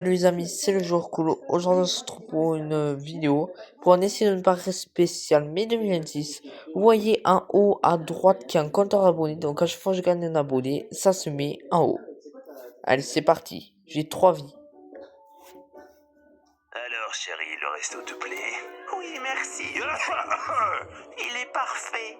Salut les amis, c'est le jour cool. Aujourd'hui on se retrouve pour une vidéo pour un essai de une pari spécial mai 2026. Vous voyez en haut à droite qu'il y a un compteur abonné, donc à chaque fois que je gagne un abonné, ça se met en haut. Allez, c'est parti, j'ai 3 vies. Alors chérie, le resto te plaît? Oui, merci. Il est parfait.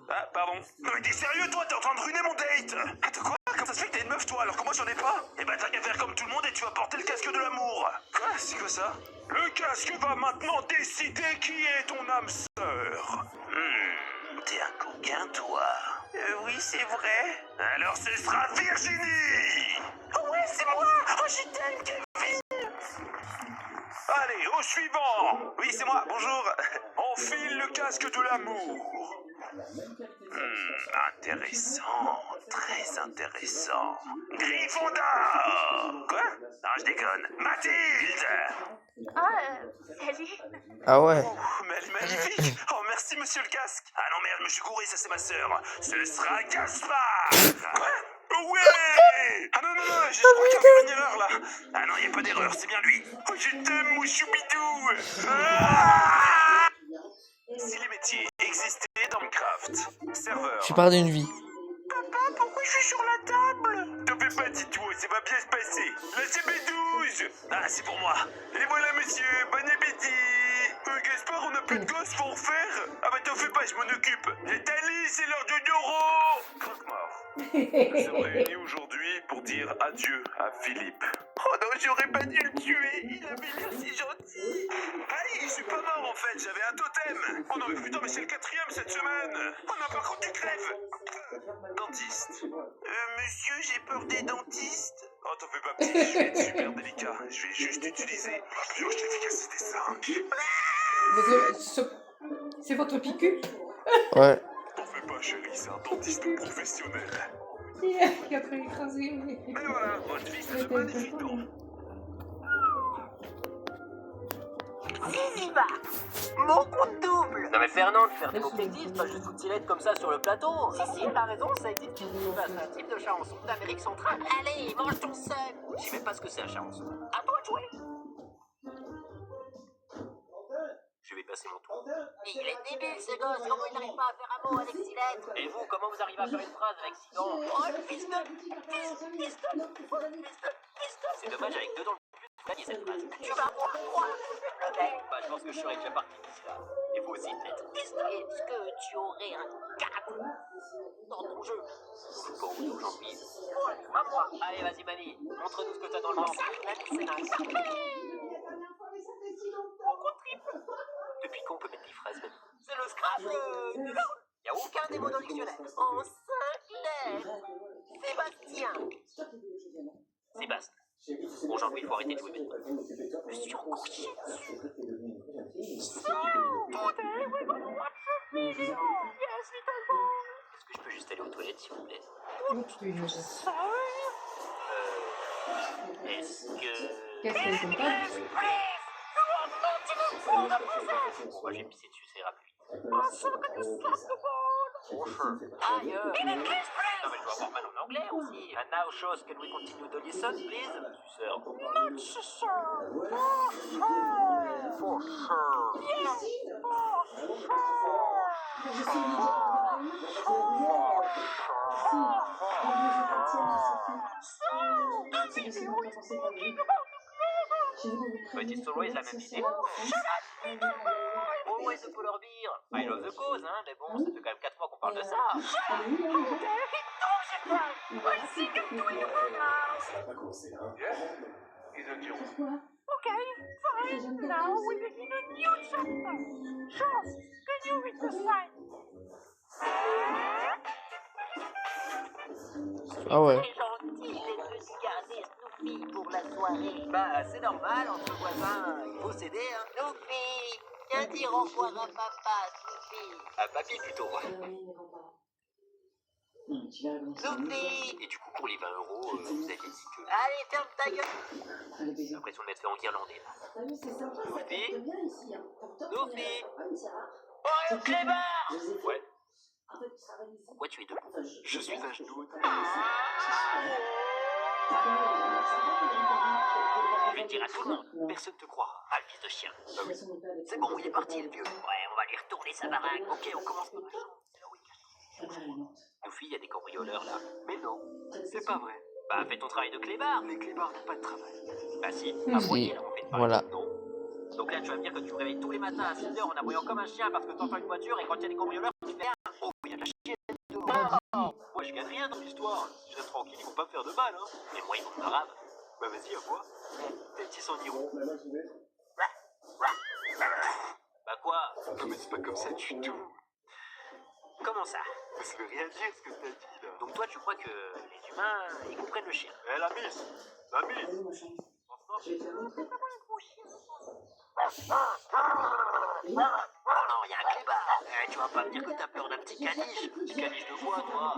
Ah, pardon. Mais t'es sérieux, toi? T'es en train de ruiner mon date? Attends, quoi? Comment ça se fait que t'as une meuf, toi, alors que moi j'en ai pas? Eh ben t'as qu'à faire comme tout le monde et tu vas porter le casque de l'amour. Quoi? C'est quoi ça? Le casque va maintenant décider qui est ton âme sœur. T'es un coquin, toi. Oui, c'est vrai. Alors ce sera Virginie. Oh ouais, c'est moi. Oh, je t'aime, Kevin. Allez, au suivant. Oui, c'est moi, bonjour. Enfile le casque de l'amour. Intéressant, très intéressant. Gryffondor. Quoi? Non, je déconne. Mathilde. Salut. Ah ouais. Oh, mais elle est magnifique. Oh, merci, monsieur le casque. Ah non, merde, je me suis gouré, ça c'est ma sœur. Ce sera Gaspard. Quoi? Ouais. Ah non, je crois qu'il y a encore une erreur, là. Ah non, il n'y a pas d'erreur, c'est bien lui. Oh, je t'aime, mon choubidou. Ah. Si les métiers existaient dans Minecraft, serveur. Je parle d'une vie. Papa, pourquoi je suis sur la table? T'en fais pas, dis-toi, ça va bien se passer. La CB12. Ah, c'est pour moi. Et voilà, monsieur, bon appétit. Gaspard, on n'a plus de gosses pour en faire? Ah bah t'en fais pas, je m'en occupe. Nathalie, c'est l'heure du Doro. Croque-mort. Nous sommes réunis aujourd'hui pour dire adieu à Philippe. Oh non, j'aurais pas dû le tuer. Il avait l'air si gentil. Hey, je suis pas mort en fait, j'avais un totem. Oh non, mais putain, mais c'est le 4e cette semaine. Oh non, par contre, tu crèves. Dentiste. Monsieur, j'ai peur des dentistes. Oh, t'en fais pas, petit, je vais être super délicat. Je vais juste utiliser ma pioche d'efficacité 5. C'est votre piqûre? Ouais. T'en fais pas, chérie, c'est un dentiste professionnel. Qui a fait écraser. Et voilà, votre fils a de magnifiques dents. Ziziba. Mon compte double. Non mais Fernand, faire des mots qui existent, pas juste foutilette comme ça sur le plateau. Si, t'as raison, ça existe. C'est un type de charançon d'Amérique centrale. Allez, mange ton seul. Je sais même pas ce que c'est un charançon. À toi de jouer. Je vais passer mon tour. Il est débile ce gosse. Comment il n'arrive pas à faire un mot avec 6 lettres? Et vous, comment vous arrivez à faire une phrase avec 6 dents? Oh, le piston. C'est dommage, avec 2 dents de plus, vous gagnez cette phrase. Tu vas voir quoi? Le mec. Bah, je pense que je serais déjà parti d'ici là. Il faut aussi une lettre. Est-ce que tu aurais un 4 dans ton jeu? C'est pas où j'en pisse. Ouais, à moi. Allez, vas-y, mamie, montre-nous ce que t'as dans le ventre. C'est un Depuis quand on peut mettre des phrases, mamie? C'est le Scrabble du LOL. Y a aucun des mots dans le dictionnaire. En 5 lettres. Sébastien. Sébastien. Bon, Jean-Louis, il faut arrêter de jouer maintenant. Je suis encore chié dessus. So, today we're gonna watch a video. Yes, little boy. Est-ce que je peux juste aller aux toilettes, s'il vous plaît? Sorry. Est-ce que... Qu'est-ce qu'elle est contente? You are not even for the present. Bon, bah, je vais me pisser dessus, ça ira plus vite. Also, can you slap the ball? Oh, sure. Ailleurs. In English, Non, mais please. je dois avoir mal en anglais aussi. And now, shows, can we continue to listen, please? Suceur. Not so sure. For sure. For sure. Yes, for So, the video is talking about the clever. But it's always la même idée. Shut up, little boy. Always the polar beer. I love the cause, hein, mais bon, ça fait quand même 4 fois qu'on parle de ça. How dare he knows it right. We'll sing it to you now. Okay, fine. Now we begin a new chapter. Charles, can you read the sign? Ah ouais. C'est gentil d'être venu garder Snoopy pour la soirée. Bah, c'est normal, entre voisins, il faut s'aider, hein. Snoopy, viens dire au revoir à papa, Snoopy. À papy, plutôt. Snoopy. Et du coup, pour les 20 euros, vous aviez dit que... Allez, ferme ta gueule. J'ai l'impression de m'être fait enguirlander, là. Snoopy? Snoopy? Oh, le clébard. Ouais. Pourquoi tu es debout? Je suis un genou. Ah. dire à tout le monde. Personne te croira. Ah, le fils de chien. Bah oui. C'est bon, il est parti, le vieux. Ouais, on va lui retourner sa baraque. Ok, on commence par la chambre. Ah oui, nos filles, il y a des cambrioleurs là. Mais non, c'est pas vrai. Bah, fais ton travail de clébard. Les clébards n'ont pas de travail. Bah si, à moitié, là, on fait pas Voilà. non. Donc là, tu vas me dire que tu me réveilles tous les matins à 6h en aboyant comme un chien parce que t'entends une voiture et quand il y a des cambrioleurs, tu fais rien. Oh, il y a de la chienne dehors. Moi, je gagne rien dans l'histoire. Je reste tranquille, ils vont pas me faire de mal, hein. Mais moi, ils vont me arabe. Bah vas-y, à moi. Tes petits s'en iront. Bah quoi? Non mais c'est pas comme ça du tout. Comment ça? Ça veut rien dire ce que t'as dit là. Donc toi tu crois que les humains ils comprennent le chien? Eh la miss. Oh non, il y a un clébard. Tu vas pas me dire que t'as peur d'un petit caniche. Petit caniche de quoi toi?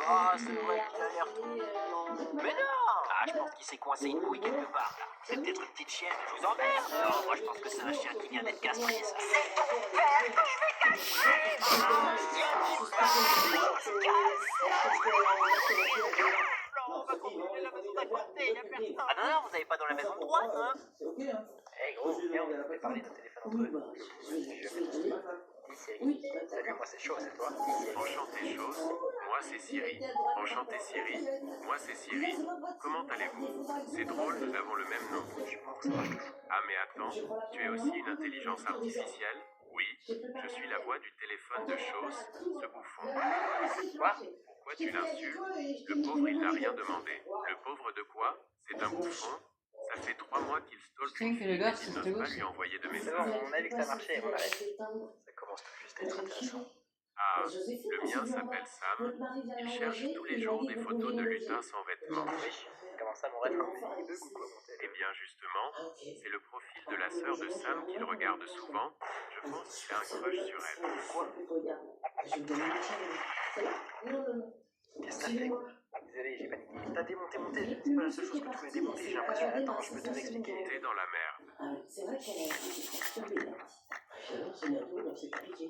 Ah c'est vrai qu'il a l'air tout mignon. Mais non. Ah je pense qu'il s'est coincé une bouille quelque part là. C'est peut-être une petite chienne, je vous emmerde. Non, moi je pense que c'est un chien qui vient d'être castré ça. C'est ton père que je vais castrer. Ah non, non, vous avez pas dans la maison de droite, hein? Hey gros, viens, on peut parler de téléphone entre eux. Salut, moi c'est Chaud, c'est toi? Enchanté Chose, moi c'est Siri. Enchanté Siri, moi c'est Siri. Comment allez-vous? C'est drôle, nous avons le même nom. Ah mais attends, tu es aussi une intelligence artificielle? Oui, je suis la voix du téléphone de Chose, ce bouffon. Quoi? Pourquoi tu l'insultes? Le pauvre il n'a rien demandé. Le pauvre de quoi? C'est un bouffon? Ça fait 3 mois qu'il stalk Putain, une que le fille gars, et c'est qu'il très n'ose pas beau, lui envoyer de C'est message. bon, on a vu que ça marchait, on arrête. Ça commence tout juste à être intéressant. Ah, le mien s'appelle Sam. Il cherche tous les jours des photos de lutins sans vêtements. Oui, comment ça mon rêve? Il bug ou quoi mon tel? Eh bien justement, c'est le profil de la sœur de Sam qu'il regarde souvent. Je pense qu'il a un crush sur elle. Quoi? Qu'est-ce que t'as fait? Désolé, j'ai paniqué. T'as démonté mon tel. C'est pas la seule chose que tu pouvais démonter, j'ai l'impression. Attends, je peux te l'expliquer. T'es dans la merde. C'est vrai qu'elle est c'est nerveux, donc c'est compliqué.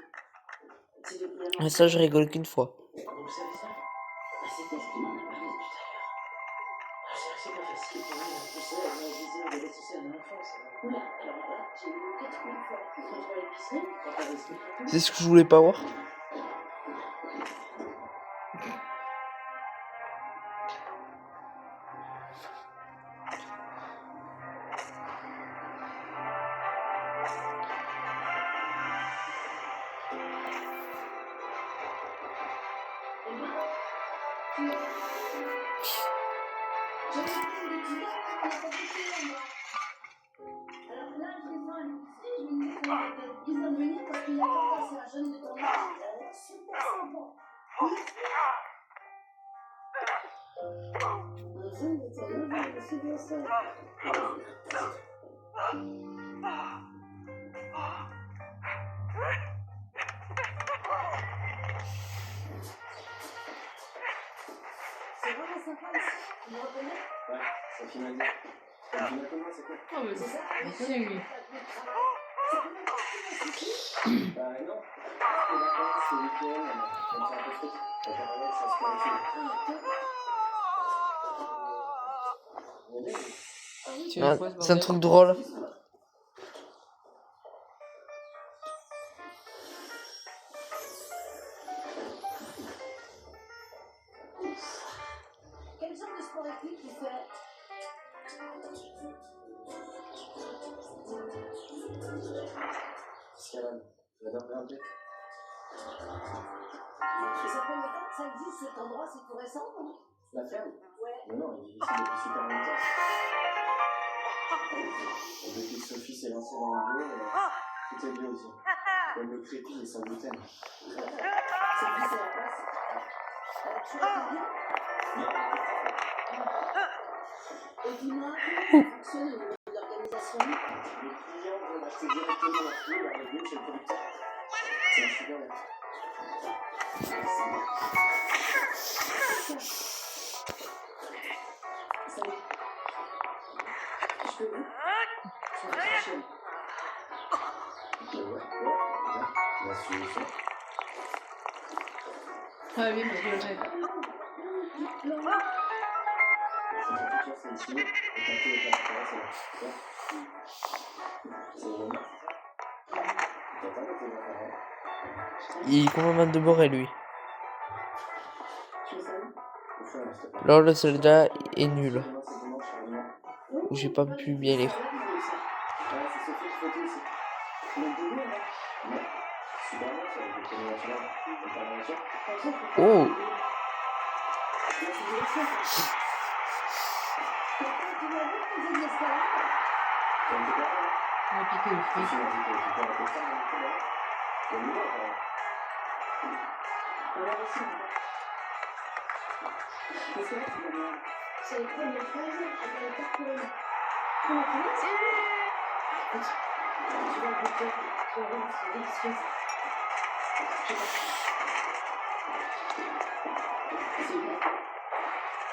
C'est depuis un Et ça, je rigole qu'une fois. Vous savez ça? C'est qu'est-ce qui m'en a parlé tout à l'heure? C'est pas facile pour lui, tu sais, elle m'a visé de l'aide sociale de l'enfance. Oula, alors là, j'ai eu 4000 fois quand je vais à l'épicerie, quand t'as des spectacles. C'est ce que je voulais pas voir. C'est vraiment sympa ici, tu me reconnais? Ouais, ça finalise. Tu m'as comment, c'est quoi? Oh, mais c'est ça. Il connaît, lui. Bah non. C'est vacances, c'est week-end, comme ça un peu trop. En parallèle, ça se fait Tu Ah, veux quoi, ce c'est un bordel? truc drôle. Quel genre de sport équipe tu fais? Escalade. J'adore grimper. Et ça fait longtemps que ça existe cet endroit, c'est tout récent, non? La ferme? Ouais. Mais non, il est ici depuis super longtemps. Et depuis que Sophie s'est lancée dans le bio, tout est bio aussi. Comme le crépi et son gluten. C'est qui, c'est la place? Tu as bien? Et dis-moi, comment ça fonctionne au niveau de l'organisation? Les clients veulent acheter directement leur flux, leur légumes chez le producteur. C'est un super net. Salut. Je peux vous? Sur votre chaîne. Ouais, la solution. Ah oui, mais je le jette. C'est une chine, et quand tu es Il est complètement demeuré lui. Alors le soldat est nul. Ou j'ai pas pu bien lire. Oh! On a piqué le feu. C'est la première fois que je vais pas courir. Comment ça? Tu vas goûter, tu vas voir, c'est délicieux.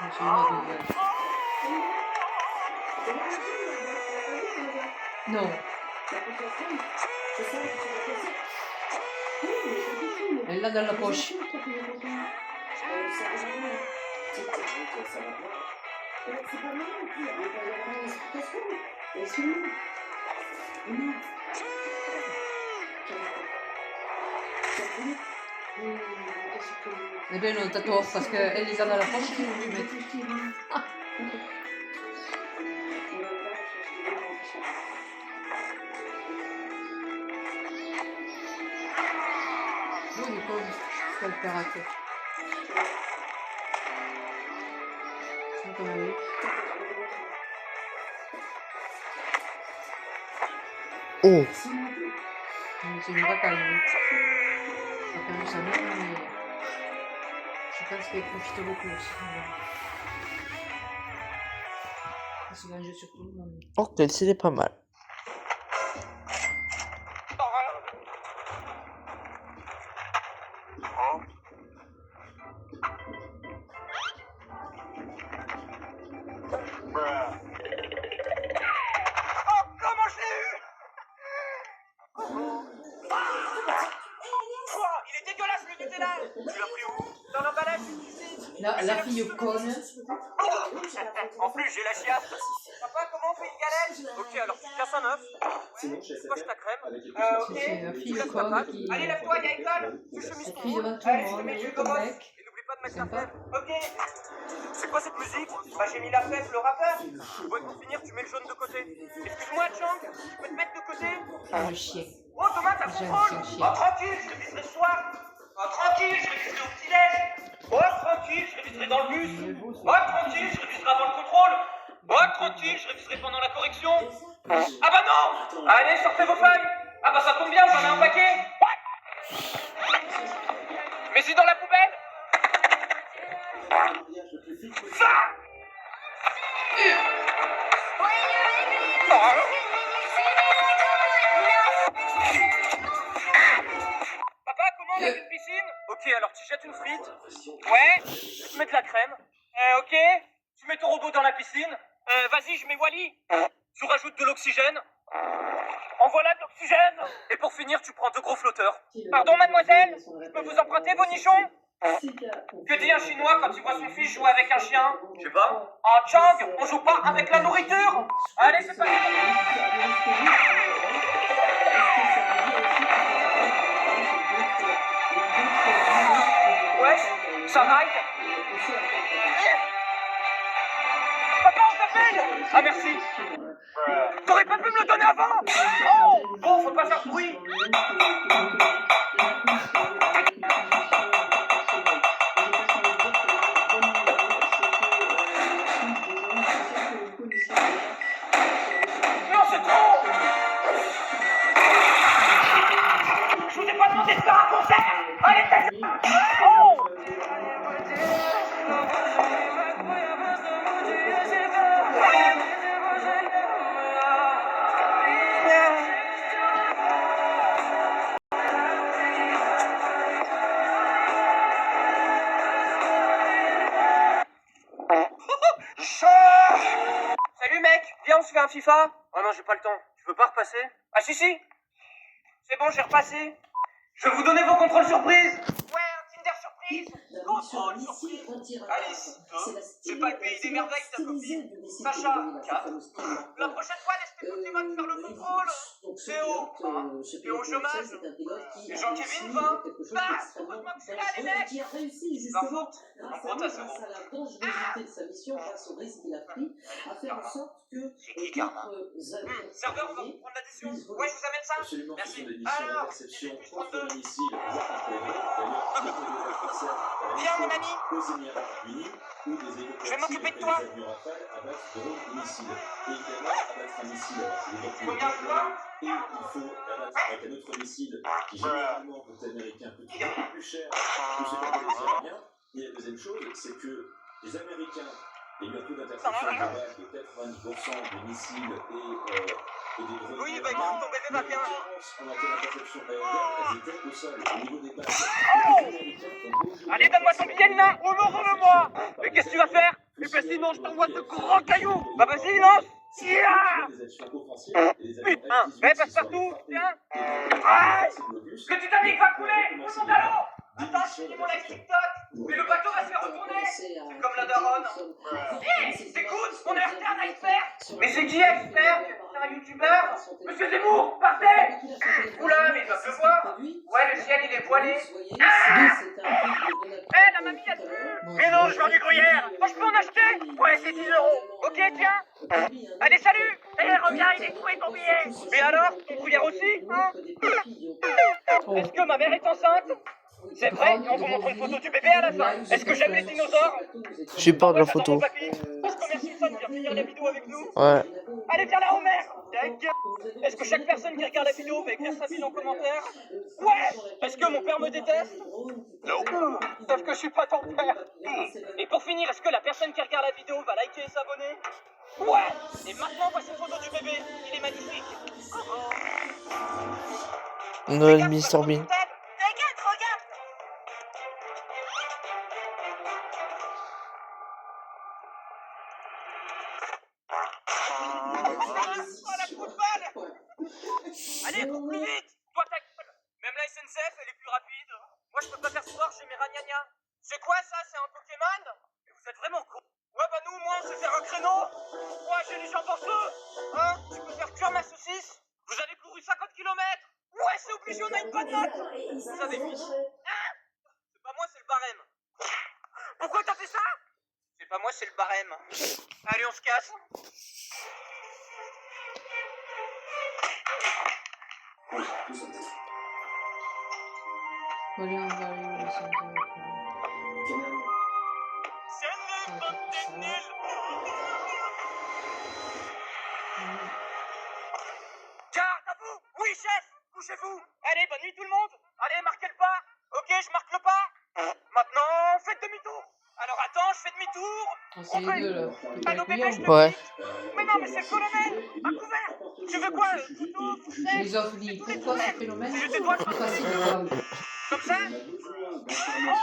Je suis une nouvelle. Non. Elle l'a dans la poche. C'est pas mal, il va y avoir une explication. Et sinon, non. Eh ben non, t'as tort, parce qu'elle les a dans la poche, tu veux lui mettre. Non, il est con, c'est le karaté. C'est comme elle est. Oh! C'est une racaille, oui. Elle a perdu sa mère, mais je pense qu'elle profite beaucoup aussi. Elle se venge sur tout le monde. Ok, c'était pas mal. Comment je l'ai eu? Il est dégueulasse le Nutella. Tu l'as pris où? Dans l'emballage. La fille conne. En plus, j'ai la chiasse. Papa, comment on fait une galette? Ok, alors tu casses un œuf. Tu coches ta crème. Ok. C'est la fille Tu laisses ta conne pâte. qui Allez, lève-toi, il y a école. Tu chemises elle ton crie roule. devant tout le Allez, je te monde, mets je du te commence. mec. Et n'oublie pas de mettre la Sympa. fève. Ok. C'est quoi cette musique? Bah, j'ai mis la fève, le rappeur. Ouais, pour finir, tu mets le jaune de côté. Excuse-moi, Chang, je peux te mettre de côté? Ah, le chien. Oh, Thomas, t'as J'aime contrôle. ce chien. Oh, tranquille, je réviserai ce soir. Oh, tranquille, je réviserai au petit-déj. Oh, tranquille, je réviserai dans le bus. Oh, tranquille, je réviserai avant le contrôle. Oh, tranquille, je réviserai pendant la correction. Ah bah non. Allez, sortez vos feuilles. Ah bah ça tombe bien, j'en ai un paquet. Ouais. Mets-y dans la poubelle. Ça. Papa, comment on a une piscine? Ok, alors tu jettes une frite. Ouais. Tu te mets de la crème. Ok. Tu mets ton robot dans la piscine. Vas-y, je mets Wally. Tu rajoutes de l'oxygène. En voilà de l'oxygène. Et pour finir, tu prends 2 gros flotteurs. Pardon, mademoiselle, je peux vous emprunter vos nichons? Que dit un Chinois quand il voit son fils jouer avec un chien? Je sais pas. En Chang, on joue pas avec la nourriture. Allez, c'est parti. Ouais, ça ride. Papa, on t'appelle. Ah, merci. T'aurais pas pu me le donner avant? Oh, bon, faut pas faire de bruit. Non, c'est trop. Je vous ai pas demandé de faire un concert. Allez, tête. Oh. Salut mec, viens on se fait un FIFA. Oh non j'ai pas le temps, tu veux pas repasser? Ah si si. C'est bon j'ai repassé. Je vais vous donner vos contrôles surprises. Ouais un team hélicoptère surprise. Contrôle surprise. Alice, 2. C'est pas le pays des merveilles, ta copine. Sacha, 4. La prochaine fois, laisse tes Pokémon faire le contrôle. Théo, 1. Et au chômage. Et Jean-Kevin, 20. Bah, heureusement que je suis là, les mecs. Qui a réussi L'info, justement en gros, t'as 0. grâce à la dangerosité de sa mission, grâce au risque qu'il a pris, à faire en sorte que C'est qui, Karma? Serveur, on va vous prendre l'addition. Ouais, je vous amène ça. Absolument, ce Merci. sont des missions Alors, d'interception plus contre 32. missiles, voire contre les drones. Viens, mon ami. Aux Émirats Unis, où des hélicoptères Je vais m'occuper de toi. et des avions Rafale abattent drones et missiles. Et évidemment, abattre un missile, c'est des Combien de fois? et il faut abattre avec un autre missile qui généralement côté américain coûte beaucoup plus cher que ce qu'ont les Iraniens. Et la deuxième chose, c'est que les Américains ont eu un taux d'interception global de 90% des missiles et des drones. Oui, bah écoute, ton bébé va bien. En matière d'interception aérienne, elles étaient au sol, au niveau des bases. Les Américains ont beau Allez, donne-moi ton billet, Nina. Rends-le-moi. Mais qu'est-ce que tu vas faire? Eh ben sinon, je t'envoie ce gros caillou. Bah vas-y, lance. Yeah. des actions offensives et les avions Putain, F-18 mais passe qui sont partout, frappés tiens. et Aïe. blocus. Que tu t'as dit que va couler. Tout le Commencer monde à l'eau. des Attends, je missions finis mon live d'interception. TikTok. Mais le bateau va se faire retourner. C'est comme la daronne. Hé, t'écoutes, on a heurté un iceberg. Mais c'est qui iceberg? C'est un youtubeur. Monsieur Zemmour, partez. Oula, mais il va pleuvoir. Ouais, le ciel, il est voilé. Eh, la mamie, elle pue. Mais non, je vends du gruyère. Oh, je peux en acheter? Ouais, c'est 10 €. Ok, tiens. Allez, salut. Eh, reviens, il est trouvé ton billet. Mais alors, ton gruyère aussi, hein? Est-ce que ma mère est enceinte? C'est vrai, et on vous montre une photo du bébé à la fin. Est-ce que j'aime les dinosaures? J'ai peur de la photo. Est-ce que Mercilson vient finir la vidéo avec nous? Ouais. Allez, viens là, Homer. Est-ce que chaque personne qui regarde la vidéo va écrire sa ville en commentaire? Ouais. Est-ce que mon père me déteste? Non. Sauf que je suis pas ton père. Et pour finir, est-ce que la personne qui regarde la vidéo va liker et s'abonner? Ouais. Et maintenant, voici une photo du bébé. Il est magnifique. Noël Mr Bean. T'inquiète, regarde. Oh, la coup de balle. Allez, cours plus vite. Toi, ta gueule. Même la SNCF, elle est plus rapide. Moi, je peux pas faire sport, j'ai mes ragnagnas. C'est quoi ça? C'est un Pokémon? Mais vous êtes vraiment con. Ouais, bah nous, au moins, on sait faire un créneau. Ouais, j'ai les jambes en feu. Hein? Tu peux faire cuire ma saucisse? Vous avez couru 50 km. Ouais, c'est obligé, on a une bonne note. Vous avez fini. Hein? C'est pas moi, c'est le barème. Pourquoi t'as fait ça? C'est pas moi, c'est le barème. Allez, on se casse. Voilà, on va aller au centre. C'est une bande de nuls. Garde à vous. Oui, chef. Couchez-vous. Allez, bonne nuit tout le monde. Allez, marquez le pas. Ok, je marque le pas. Maintenant, faites demi-tour. Alors attends, je fais demi-tour. Ah, c'est les deux là. Allô, bébé, je te Ouais. quitte. Mais non, mais c'est le colonel. Un couvert. Tu veux quoi? Couteau, fourchette? Les ovnis, pourquoi ce phénomène C'est juste toi, est facile de voir? Comme ça?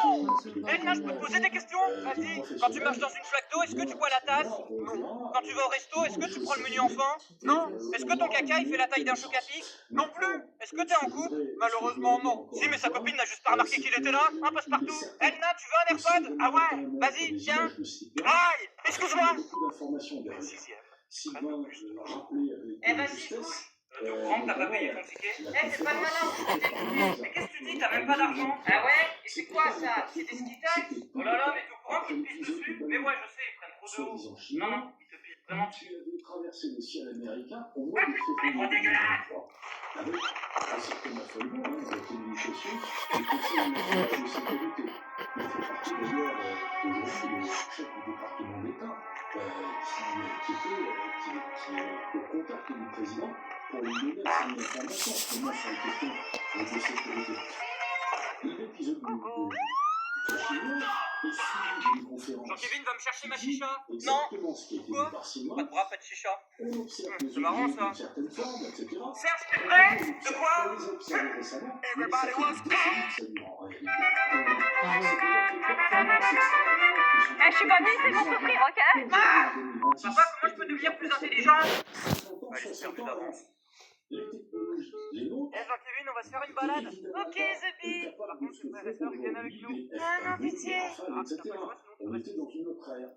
Oh! Elena, je peux te poser des questions? Vas-y. Quand tu marches dans une flaque d'eau, est-ce que tu bois la tasse? Non. Quand tu vas au resto, est-ce que tu prends le menu enfant? Non. Est-ce que ton caca, il fait la taille d'un choc à pic? Non plus. Est-ce que t'es en couple? Malheureusement, non. Si, mais sa copine n'a juste pas remarqué qu'il était là. Un passe-partout. Elena, tu veux un AirPod? Ah ouais? Vas-y, tiens. Aïe! Excuse-moi. Eh, vas-y, couche. T'es au courant que t'as pas payé ton ticket? Eh, c'est pas le malin. Mais qu'est-ce que tu dis? T'as même pas d'argent. Ah ouais? Et c'est quoi ça? C'est des ski tax? Oh là là, mais t'es au courant qu'ils te pissent dessus? Mais ouais, je sais, ils prennent trop de haut. Non, non, ils te pissent vraiment dessus. Tu avais traversé le ciel américain au Ah mois de putain, février trop dégueulasse! 2023, avec un certain affolement dans la communication du Conseil national de sécurité. Il fait partie d'ailleurs aujourd'hui le chef du département d'État qui est au contact du président pour lui donner ses informations, notamment sur les questions de sécurité. L'épisode du Cachemire est suivi d'une conférence. Jean-Kevin va me chercher ma chicha? Non. Exactement ce qui a été Quoi? dit par Simon. Pas de bras, pas de chicha. On observe C'est marrant, ça. une certaine forme, etc. Serge, t'es prêt? De quoi? On les a observés récemment, mais Everybody ça fait wants des décennies que ça dure en réalité. Ah ouais. Eh, je suis pas venue, c'est pour souffrir, ok? Papa, comment je peux devenir plus intelligent? Ouais, j'ai perdu d'avance. Les technologies les nôtres. Eh Jean-Kevin, on va se faire une balade. Ok, Zébi. Par contre, ses frères et sœurs, ils viennent avec nous. Ah non, pitié. Etc. On était dans une autre ère.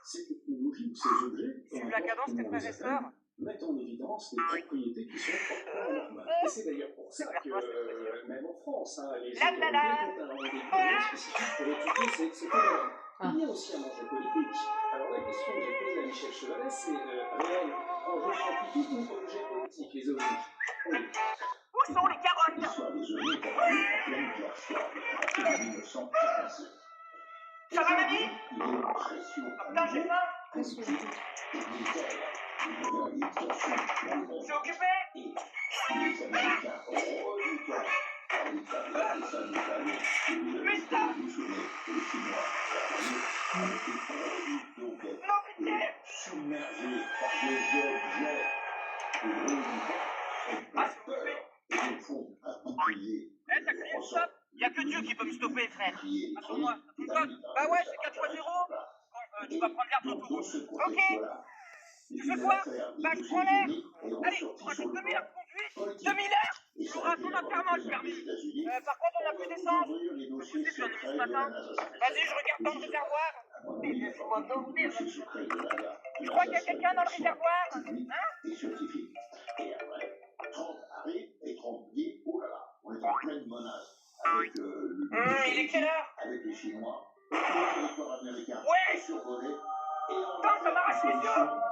Ces technologies ou ces objets, Tu la cadence tes frères et sœurs? mettent en évidence des propriétés qui sont hors normales. Et c'est d'ailleurs pour ça que, même en France, les autorités ont un rendez-vous spécifique pour étudier ces phénomènes. Il y a aussi un enjeu politique. Alors la question que j'ai posée à Michel Chevalet, c'est réel enjeu scientifique ou objet politique, les ovnis? Où sont les carottes? L'histoire des ovnis est apparue en pleine cloche à partir de 1945. Ça va, mamie? Il y a une pression Putain, j'ai faim. politique et militaire. Il y a une tension dans le monde. C'est occupé? Et les Américains redoutant les familles Mais ça! les Chinois avec des produits d'enquête Non, pitié. submergés par des objets que redoutant ont pas peur et nous font un bouclier. Eh, t'as crié stop? Y'a que Dieu qui peut me stopper, frère. Attends-moi, ça fonctionne? Bah ouais, c'est 4x0. Bon, tu vas prendre l'air de l'autoroute. Ok. Tu fais quoi? Bah, je prends l'air. Allez, on rajoute 2000 heures de conduite. 2000 heures? Tu l'auras à ton enterrement, le permis. Par contre, on n'a plus d'essence. Je sais que j'en ai mis ce matin. Vas-y, je regarde dans le réservoir. Mais laisse-moi dormir. Tu crois qu'il y a quelqu'un dans le réservoir? Hein? Et scientifique. Et après, 30 arrivent et 30 disent, oh là là, on est en pleine menace avec Il est quelle heure? avec les Chinois, le territoire américain Ouais. survolé, et en Putain, ça m'arrache les yeux.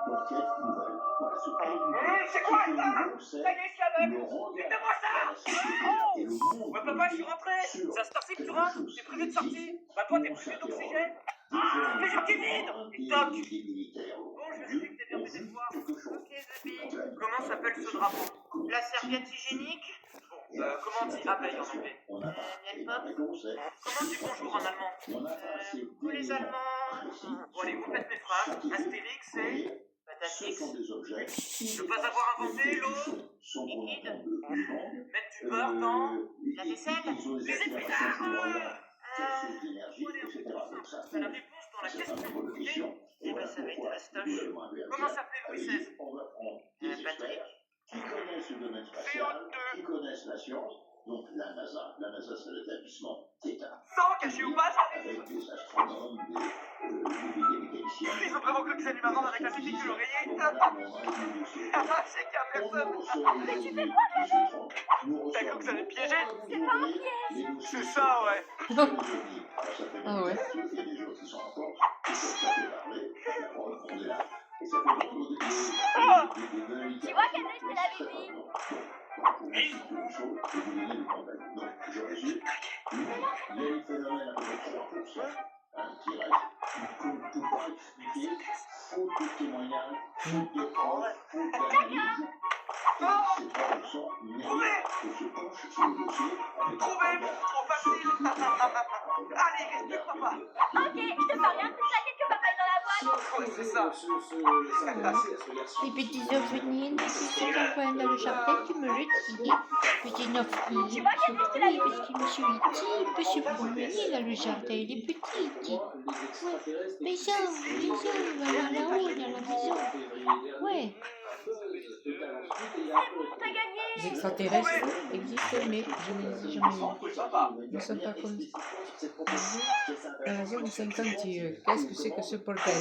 d'enquête nouvelle. Voilà ce que C'est quoi ça? on sait, Ça y est, je suis aveugle. le regard Dites-moi de la ça. société Oh. et le monde Ouais, papa, je suis rentré. C'est à cette heure-ci que tu rentres? T'es privé de sortie? Bah, toi, t'es privé d'oxygène. Mais Jean-Kevin! Et toc! Bon, je vérifie que t'es bien fait de voir. Ok, Zébi. Comment s'appelle ce drapeau? La serviette hygiénique? Bon, comment on dit abeille en anglais? Miel pop? Comment on dit bonjour en allemand? Vous les Allemands? Bon, allez, vous faites mes phrases. Astérix et... Patatix. Ne pas avoir inventé l'eau. Liquide. Mettre du beurre dans... La vaisselle. Les épinards. C'est la réponse dans la question. Ok? Eh ben, ça va être Astoche. Comment s'appelait Louis XVI? Patrick. Qui connaissent le domaine spatial, qui connaissent la science, donc la NASA c'est l'établissement d'État. Sans caché ou pas, ça Avec des astronomes, des mécaniciens. Ils ont vraiment cru que ça lui marrant avec la musique de l'oreiller. C'est qu'à personne. Mais tu fais quoi, T'as cru que ça allait te piéger? C'est pas un piège. C'est ça, ouais. Ah ouais. Il y a des gens qui sont en force, qui peuvent taper parler, on est là. Et ça fait beaucoup de Tu vois quelle est la Bibi? Oui. Donc, je résume. Il y a le phénomène avec 3% qui reste. On ne peut pas expliquer, faute de témoignages, faute de preuves, faute d'analyse. Et ces 3% méritent que se penche sur le dossier avec Trouvé, trop facile. Allez, respire, papa. Ok, je te parle un peu de quelques papaye dans la boîte. Ouais, c'est ça. Les petits ovnis qui se rejoignent dans le jardin, tu me le dis. Petit ovni, parce qu'il me suit, il peut se promener dans le jardin, il est petit. Ouais, maison, là-haut, dans la maison. Ouais. T'as gagné. Les extraterrestres existent, mais je ne les ai jamais vus. Ils ne sont pas comme dans la zone 51. Qu'est-ce que c'est que ce bordel?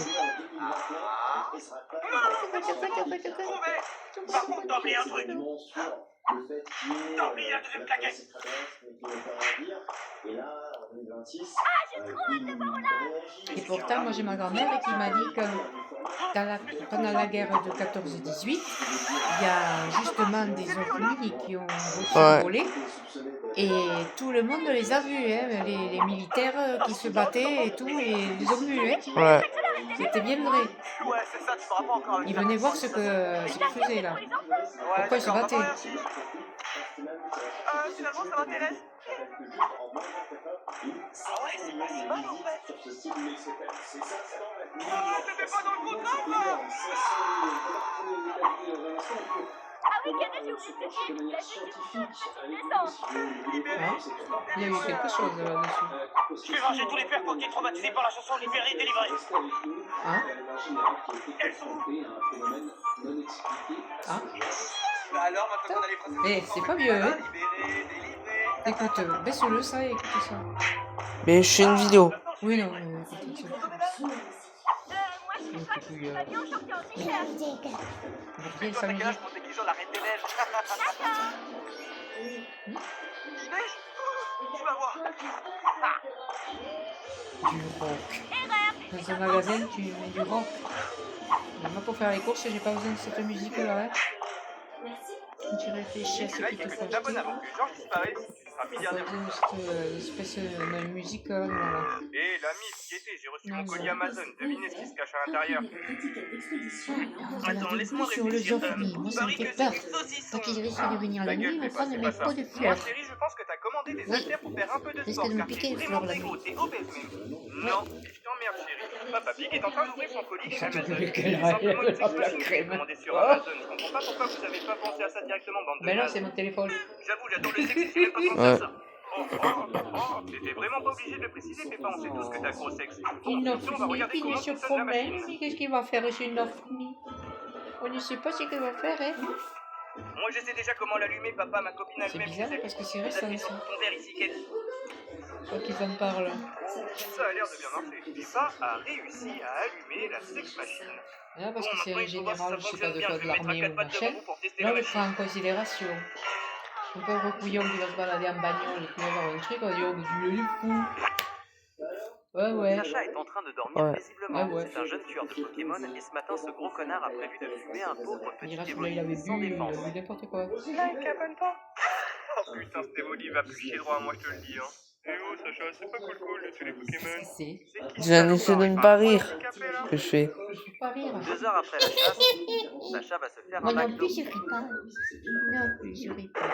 Trouvé. Par contre, t'as oublié un truc. T'as oublié la deuxième plaquette. Et pourtant, moi j'ai ma grand-mère qui m'a dit que pendant la guerre de 14-18, il y a justement des ovnis qui ont volé. Et tout le monde les a vus, hein, les militaires qui se battaient et tout, et ils les ont vus. Hein. Ouais. C'était bien vrai. Ouais, c'est ça, tu me rappelles encore avec Ils ça. venaient voir ce qu'ils faisaient là. Pourquoi ils se battaient? Finalement, ça m'intéresse. Ah ouais, c'est pas si mal en fait. C'était pas dans le contrat, Ah oui, Cadet, j'ai oublié de te dire, la Il y a eu quelque chose là-dessus. Je vais manger tous les pères qui traumatisés par la chanson Libéré et délivré. Hein? Elles sont où? Ah? Alors, maintenant qu'on a les principes... Eh, c'est pas mieux, hein. Écoute, baisse-le ça et écoute ça. Mais je fais une vidéo. Oui, non, écoute ça. Moi, je suis pas Coucou, pas bien chanter en éclair. Bordel, sa musique. pour que les gens l'arrêtent des neiges. Il neige? Tu vas voir. Du rock. Dans un magasin, tu mets du rock. Moi, pour faire les courses, j'ai pas besoin de cette musique-là. Hein. Tu réfléchis à ce Là, qui il y te a que faut tu t'abonnes acheter. avant que Georges disparaisse. Tu seras Pas milliardaire. besoin de cette espèce de musique là. Et la mif, qui était? J'ai reçu mon colis Amazon. Devinez ce qui se cache à l'intérieur. Attends, laisse-moi Sur le réfléchir. zombie, moi ça me Parie fait que peur. c'est du saucisson. Quand ils risquent de venir la Ta nuit, gueule, ils me fais pas, prennent c'est mes pas ça. pots de Moi, fleurs. chérie, je pense que t'as commandé des Oui. haltères pour faire un peu de Risque sport. de me Car piquer t'es une vraiment fleur, la très gros, nuit. t'es obèse même. Non, et je t'emmerde, chérie. Papa Pig est en train d'ouvrir son colis chez Amazon. gueule, C'est elle simplement a une la sex machine crème. commandée sur Amazon. Je comprends pas pourquoi vous avez pas pensé à ça directement, bande de Ben non, nazes. c'est mon téléphone. J'avoue, j'adore le sexe et j'ai même pas pensé à ça. T'étais vraiment pas obligé de le préciser, Péppa, on sait tous que t'as gros sexe. Une Bon, on va ovni regarder qui ne comment se fonctionne la promène, machine. mais qu'est-ce qu'il va faire ce ovni? On ne sait pas ce qu'il va faire, hein. Moi je sais déjà comment l'allumer, papa, ma copine C'est elle-même. bizarre parce que c'est récent Appuie sur ça. le bouton vert ici, Kate. Quand ils en parlent. Ça a l'air de bien marcher. Péppa a réussi à allumer la sex machine. Ah, parce que Bon, c'est maintenant, un il faut voir si général, ça je sais pas de fonctionne bien. quoi, Je de vais mettre un l'armée 4 ou pattes machin. devant vous pour tester Là, la on le machine. prend en considération. Un pauvre couillon qui va se balader en bagnole et qui va avoir un truc, on va dire, oh, il est fou. Ouais, ouais. Sacha est en train de dormir Ouais. paisiblement. Ah ouais. C'est un jeune tueur de Pokémon et ce matin, ce gros connard a prévu de fumer un pauvre Il petit dira celui-là, il avait Evoli sans bu, il a défense. bu n'importe quoi. Like, abonne-toi. Oh putain, cet Evoli va plus chier droit, moi je te le dis, hein. Eh oh, Sacha, c'est pas cool de tuer les Pokémon. C'est. C'est qui J'ai un effet de ne pas rire que je fais. Je suis pas rire. 2 heures après la chasse, Sacha va se faire Moi un non McDo. plus, je ris pas. Non plus, je ris pas.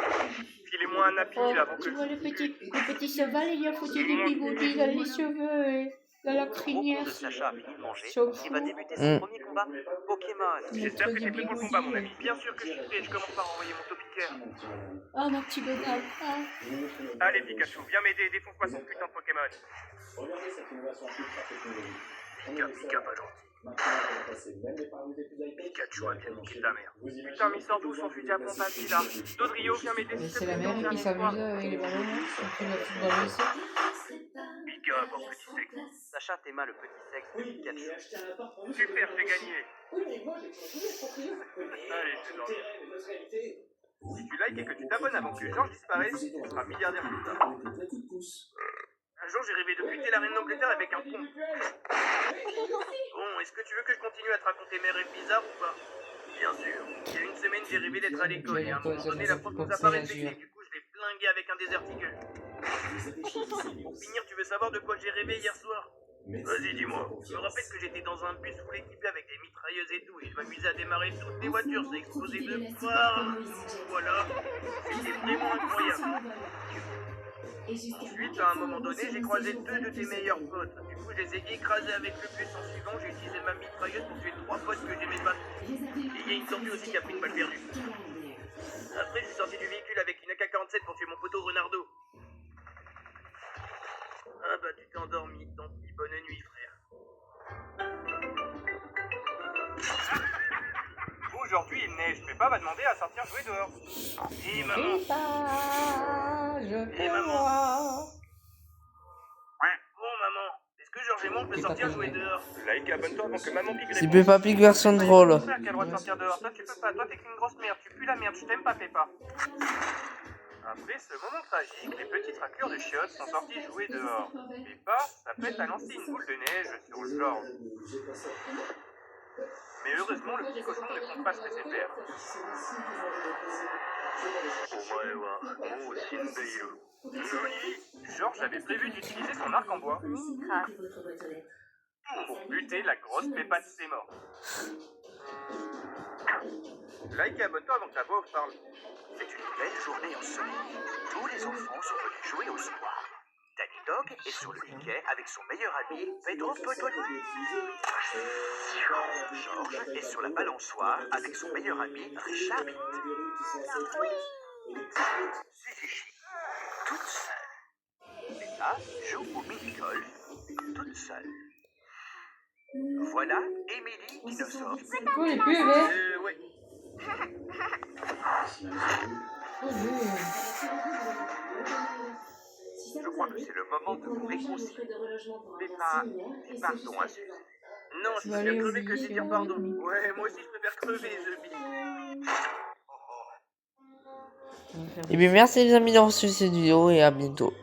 Filez-moi un appui Oh, là avant que tu vois je... le petit cheval, il a foutu des bigoudis dans les cheveux et dans la Le gros con crinière. de Sacha a fini de manger Sauf et va fou. débuter son premier combat Pokémon. J'espère que t'es prêt pour le combat, mon ami. Bien sûr que je suis prêt, je commence par envoyer mon topicaire. Oh, mon petit bonhomme. Ah. Allez Pikachu, viens m'aider, défonce-moi son putain de Pokémon. Regardez cette innovation ultra technologique. Pika, pas gentil. Maintenant, on va passer même les paramètres les plus high-tech. Pikachu a bien niqué ta mère. Vous imaginez- Putain, mais il sort d'où son fusil à pompe à là? Dodrio, viens m'aider Et s'il te c'est plaît. la mère qui s'amuse avec les ballons, on fait la footballeuse. Pika, bon petit sexe. Sacha t'aima le petit sexe de Oui, Pikachu. j'ai acheté un appart pour nous. Super, j'ai gagné. Oui, mais moi, j'ai changé les propriétaires. Allez, je vais dormir. Intérêt, mais notre réalité. Si tu likes et que tu t'abonnes avant que Georges disparaisse, tu seras milliardaire plus tard. Avec des coups de pouce. Un jour, j'ai rêvé de buter la reine d'Angleterre avec un pont. Bon, est-ce que tu veux que je continue à te raconter mes rêves bizarres ou pas? Bien sûr. Il y a une semaine, j'ai rêvé d'être à l'école et à un moment donné, la prof nous a pas respecté. Du coup, je l'ai flingué avec un Desert Eagle. Pour finir, tu veux savoir de quoi j'ai rêvé hier soir? Vas-y, dis-moi. Je me rappelle que j'étais dans un bus full équipé avec des mitrailleuses et tout, et je m'amusais à démarrer toutes les voitures, ça explosait de partout. Voilà. C'était vraiment incroyable. Ensuite, à un moment donné, j'ai croisé 2 de tes meilleurs potes. Du coup, je les ai écrasés avec le bus en suivant. J'ai utilisé ma mitrailleuse pour tuer 3 potes que j'aimais pas. Et il y a une tortue aussi qui a pris une balle perdue. Après, je suis sorti du véhicule avec une AK-47 pour tuer mon poteau Renardo. Ah bah, tu t'es endormi. Tant pis, bonne nuit, frère. Aujourd'hui, il neige. Péppa va demander à sortir jouer dehors. Et maman. Je Et maman. vois. Bon, maman. Est-ce que Georges et moi on peut C'est sortir pas jouer vrai. dehors? Like et abonne-toi avant que maman Pig C'est réponde. Peppa Pig version drôle. C'est ton frère qui a le droit de sortir dehors. Toi, tu peux pas. Toi, t'es qu'une grosse merde. Tu pues la merde. Je t'aime pas, Peppa. Après ce moment tragique, les petites raclures de chiottes sont sorties jouer dehors. Peppa s'apprête à lancer une boule de neige sur Georges. Mais heureusement, le petit cochon ne compte pas se laisser faire. Georges avait prévu d'utiliser son arc en bois pour buter la grosse Peppa de ses morts. Like et abonne-toi avant que ta voix parle. C'est une belle journée ensoleillée. Tous les enfants sont venus jouer au square. Danny Dog est sur le quai avec son meilleur ami, Pedro Podolini. Georges est sur la balançoire avec son meilleur ami, Richard Pitt. Suzy, toute seule. Peppa joue au mini-golf, toute seule. Voilà Émilie Dinosaure. Quoi les pubs, hein? Ouais. Je crois que c'est le moment de vous réconcilier. Mais pas pardon à Suzy. Non, je Tu vas préfère aller au crever lit, que de c'est dire bon, pardon. Rémi. Ouais, moi aussi je préfère crever, The Bee. Et bien merci les amis d'avoir suivi cette vidéo et à bientôt.